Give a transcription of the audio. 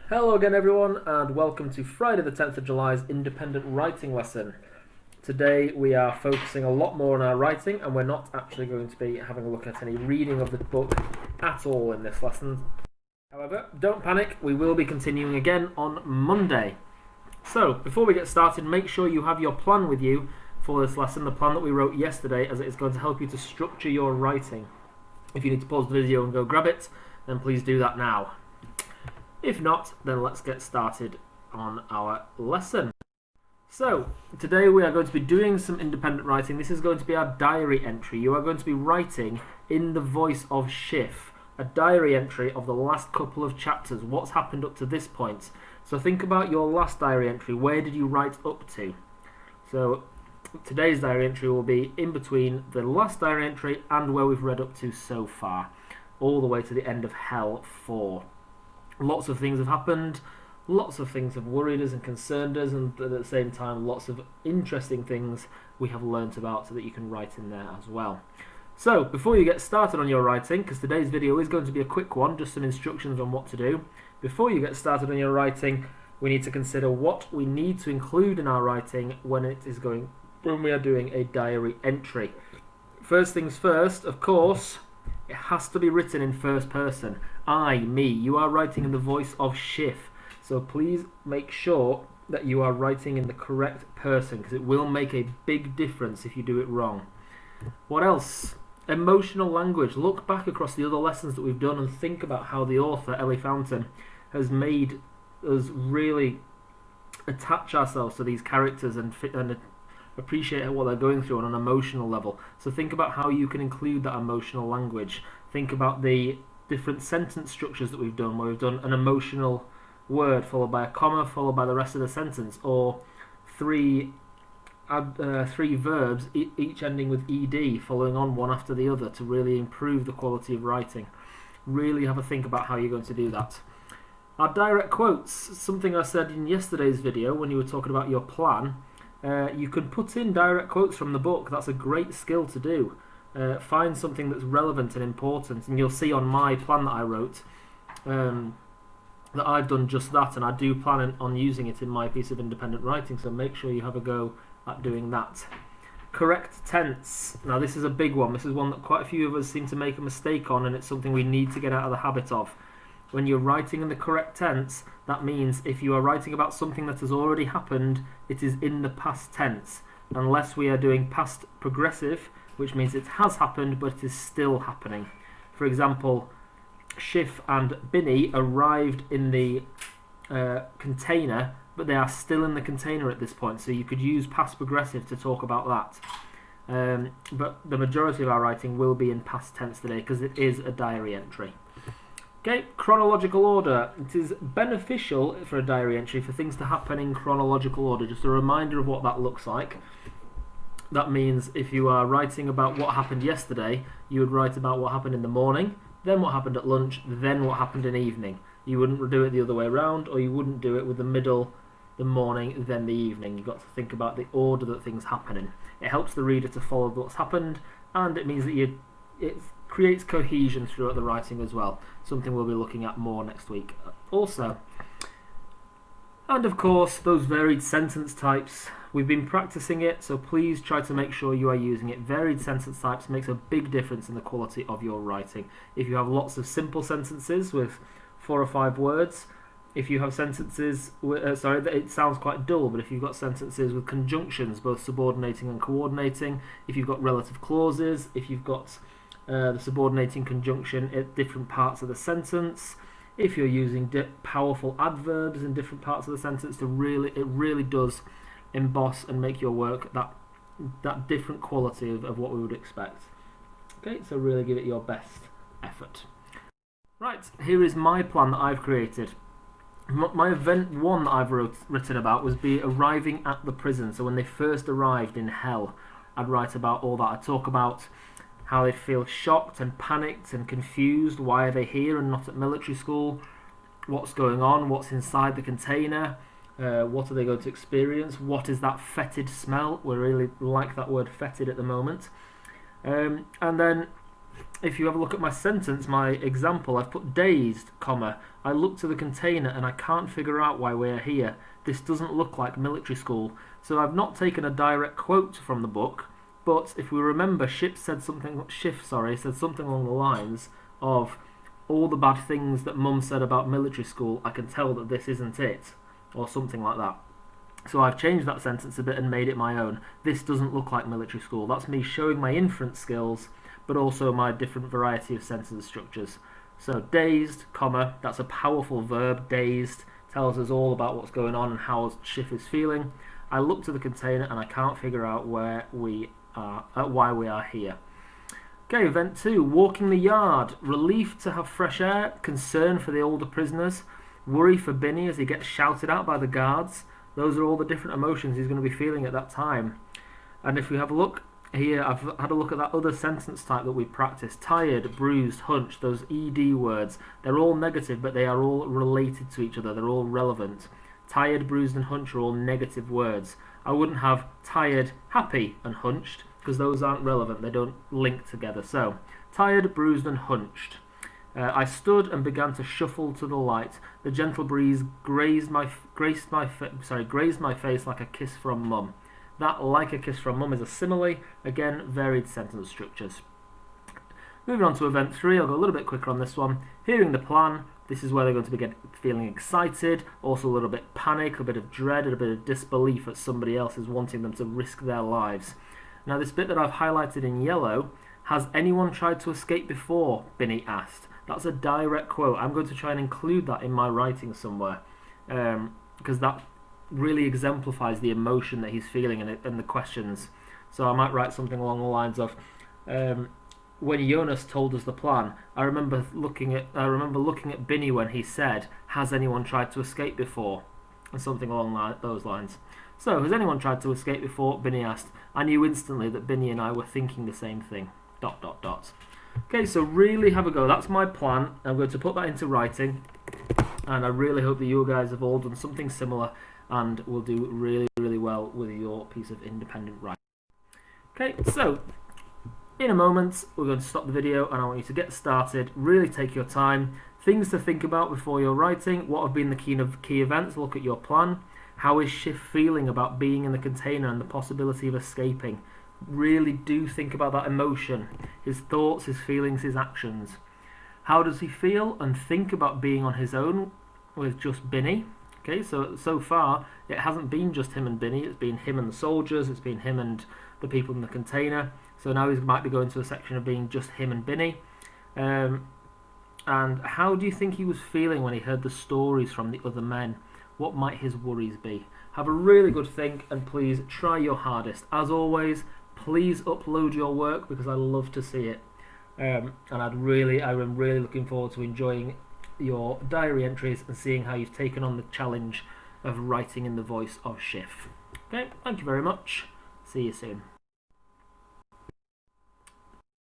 Hello again everyone, and welcome to Friday the 10th of July's independent writing lesson. Today we are focusing a lot more on our writing, and we're not actually going to be having a look at any reading of the book at all in this lesson. However, don't panic, we will be continuing again on Monday. So, before we get started, make sure you have your plan with you for this lesson, the plan that we wrote yesterday, as it is going to help you to structure your writing. If you need to pause the video and go grab it, then please do that now. If not, then let's get started on our lesson. So, today we are going to be doing some independent writing. This is going to be our diary entry. You are going to be writing in the voice of Schiff, a diary entry of the last couple of chapters, what's happened up to this point. So think about your last diary entry. Where did you write up to? So today's diary entry will be in between the last diary entry and where we've read up to so far, all the way to the end of Hell 4. Lots of things have happened, lots of things have worried us and concerned us, and at the same time lots of interesting things we have learnt about so that you can write in there as well. So before you get started on your writing, because today's video is going to be a quick one, just some instructions on what to do. Before you get started on your writing, we need to consider what we need to include in our writing when we are doing a diary entry. First things first, of course, it has to be written in first person. I, me. You are writing in the voice of Schiff. So please make sure that you are writing in the correct person, because it will make a big difference if you do it wrong. What else? Emotional language. Look back across the other lessons that we've done and think about how the author, Ellie Fountain, has made us really attach ourselves to these characters and appreciate what they're going through on an emotional level. So think about how you can include that emotional language. Think about the different sentence structures that we've done, where we've done an emotional word followed by a comma followed by the rest of the sentence, or three verbs, each ending with ed, following on one after the other to really improve the quality of writing. Really have a think about how you're going to do that. Our direct quotes, something I said in yesterday's video when you were talking about your plan. You can put in direct quotes from the book. That's a great skill to do. Find something that's relevant and important, and you'll see on my plan that I wrote that I've done just that, and I do plan on using it in my piece of independent writing, so make sure you have a go at doing that. Correct tense. Now this is a big one. This is one that quite a few of us seem to make a mistake on, and it's something we need to get out of the habit of. When you're writing in the correct tense, that means if you are writing about something that has already happened, it is in the past tense, unless we are doing past progressive, which means it has happened but it is still happening. For example, Schiff and Binny arrived in the container, but they are still in the container at this point, so you could use past progressive to talk about that. But the majority of our writing will be in past tense today because it is a diary entry. Okay, chronological order. It is beneficial for a diary entry for things to happen in chronological order. Just a reminder of what that looks like. That means if you are writing about what happened yesterday, you would write about what happened in the morning, then what happened at lunch, then what happened in the evening. You wouldn't do it the other way around, or you wouldn't do it with the middle, the morning, then the evening. You've got to think about the order that things happen in. It helps the reader to follow what's happened, and it means that it creates cohesion throughout the writing as well. Something we'll be looking at more next week also. And of course, those varied sentence types. We've been practicing it, so please try to make sure you are using it. Varied sentence types makes a big difference in the quality of your writing. If you have lots of simple sentences with 4 or 5 words, if you have sentences, it sounds quite dull, but if you've got sentences with conjunctions, both subordinating and coordinating, if you've got relative clauses, if you've got the subordinating conjunction at different parts of the sentence, if you're using powerful adverbs in different parts of the sentence, it really does emboss and make your work that different quality of what we would expect. Okay, so really give it your best effort. Right, here is my plan that I've created. My event 1 that I've written about was arriving at the prison. So when they first arrived in Hell, I'd write about all that. I'd talk about how they'd feel shocked and panicked and confused. Why are they here and not at military school? What's going on? What's inside the container? What are they going to experience? What is that fetid smell? We really like that word fetid at the moment. And then if you have a look at my sentence, my example, I've put dazed, comma, I look to the container and I can't figure out why we're here. This doesn't look like military school. So I've not taken a direct quote from the book, but if we remember, Schiff said something along the lines of, all the bad things that Mum said about military school, I can tell that this isn't it, or something like that. So I've changed that sentence a bit and made it my own. This doesn't look like military school. That's me showing my inference skills, but also my different variety of sentence structures. So dazed, comma, that's a powerful verb, dazed, tells us all about what's going on and how Schiff is feeling. I look to the container and I can't figure out why we are here. Okay, event 2, walking the yard. Relief to have fresh air, concern for the older prisoners, worry for Binny as he gets shouted at by the guards. Those are all the different emotions he's going to be feeling at that time. And if we have a look here, I've had a look at that other sentence type that we practiced. Tired, bruised, hunched, those ED words. They're all negative, but they are all related to each other. They're all relevant. Tired, bruised, and hunched are all negative words. I wouldn't have tired, happy, and hunched, because those aren't relevant. They don't link together. So, tired, bruised, and hunched. I stood and began to shuffle to the light. The gentle breeze grazed my face like a kiss from Mum. That like a kiss from Mum is a simile. Again, varied sentence structures. Moving on to event 3, I'll go a little bit quicker on this one. Hearing the plan. This is where they're going to be feeling excited, also a little bit panic, a bit of dread, and a bit of disbelief that somebody else is wanting them to risk their lives. Now this bit that I've highlighted in yellow, has anyone tried to escape before? Binny asked. That's a direct quote. I'm going to try and include that in my writing somewhere, because that really exemplifies the emotion that he's feeling and the questions. So I might write something along the lines of, when Jonas told us the plan, I remember looking at Binny when he said, "Has anyone tried to escape before?" and something along those lines. So, has anyone tried to escape before? Binny asked. I knew instantly that Binny and I were thinking the same thing. ... Okay, so really have a go. That's my plan. I'm going to put that into writing, and I really hope that you guys have all done something similar and will do really, really well with your piece of independent writing. Okay, so in a moment we're going to stop the video and I want you to get started. Really take your time. Things to think about before you're writing. What have been the key events? Look at your plan. How is Schiff feeling about being in the container and the possibility of escaping? Really do think about that emotion, his thoughts, his feelings, his actions. How does he feel and think about being on his own with just Binny? Okay, so far it hasn't been just him and Binny, it's been him and the soldiers, it's been him and the people in the container. So now he might be going to a section of being just him and Binny. And how do you think he was feeling when he heard the stories from the other men? What might his worries be? Have a really good think and please try your hardest. As always, please upload your work because I love to see it. And I'm really looking forward to enjoying your diary entries and seeing how you've taken on the challenge of writing in the voice of Schiff. Okay, thank you very much. See you soon.